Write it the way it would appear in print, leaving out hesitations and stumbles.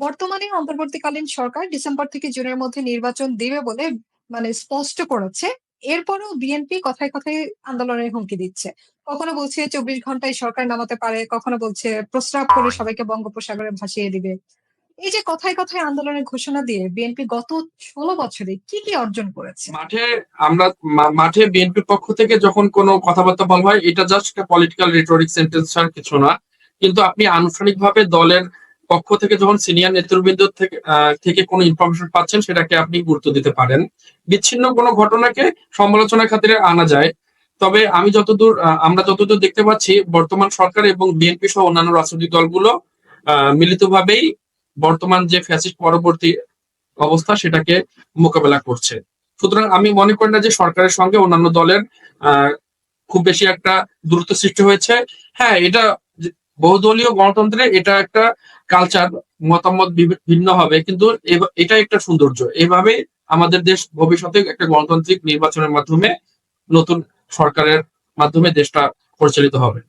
বর্তমানে অন্তর্বর্তীকালীন সরকার ডিসেম্বর থেকে জুনের মধ্যে নির্বাচন দিবে বলে স্পষ্ট করেছে। এরপরেও বিএনপি কথায়, কথায় আন্দোলনের হুমকি দিচ্ছে। কখনো বলছে ২৪ ঘন্টায় সরকার নামাতে পারে, কখনো বলছে প্রস্রাব করে সবাইকে বঙ্গোপসাগরে ভাসিয়ে দিবে। এই যে কথায়, কথায় আন্দোলনের ঘোষণা দিয়ে বিএনপি গত ১৬ বছরে কি অর্জন করেছে? মাঠে আমরা মাঠে বিএনপির পক্ষ থেকে যখন কোনো কথাবার্তা বলা হয় এটা জাস্ট একটা পলিটিক্যাল রিটোরিক সেন্টেন্স ছাড়া কিছু না। কিন্তু আপনি আনুষ্ঠানিকভাবে দলের পক্ষ থেকে যখন সিনিয়র নেতৃবৃন্দ থেকে কোনো ইনফরমেশন পাচ্ছেন সেটাকে আপনি গুরুত্ব দিতে পারেন। বিচ্ছিন্ন কোনো ঘটনাকে সমালোচনার খাতিরে আনা যায়। তবে আমরা যতদূর দেখতে পাচ্ছি বর্তমান সরকার এবং বিএনপি সহ অন্যান্য রাজনৈতিক দলগুলো মিলিতভাবেই বর্তমান যে ফ্যাসিস্ট পরবর্তী অবস্থা সেটাকে মোকাবেলা করছে। সুতরাং আমি মনে করি না যে সরকারের সঙ্গে অন্যান্য দলের আহ খুব বেশি একটা দূরত্ব সৃষ্টি হয়েছে। হ্যাঁ, এটা বহুদলীয় গণতন্ত্রে এটা একটা কালচার, মতামত ভিন্ন হবে, কিন্তু এটা একটা সৌন্দর্য। এভাবে আমাদের দেশ ভবিষ্যতে একটা গণতান্ত্রিক নির্বাচনের মাধ্যমে নতুন সরকারের মাধ্যমে দেশটা পরিচালিত হবে।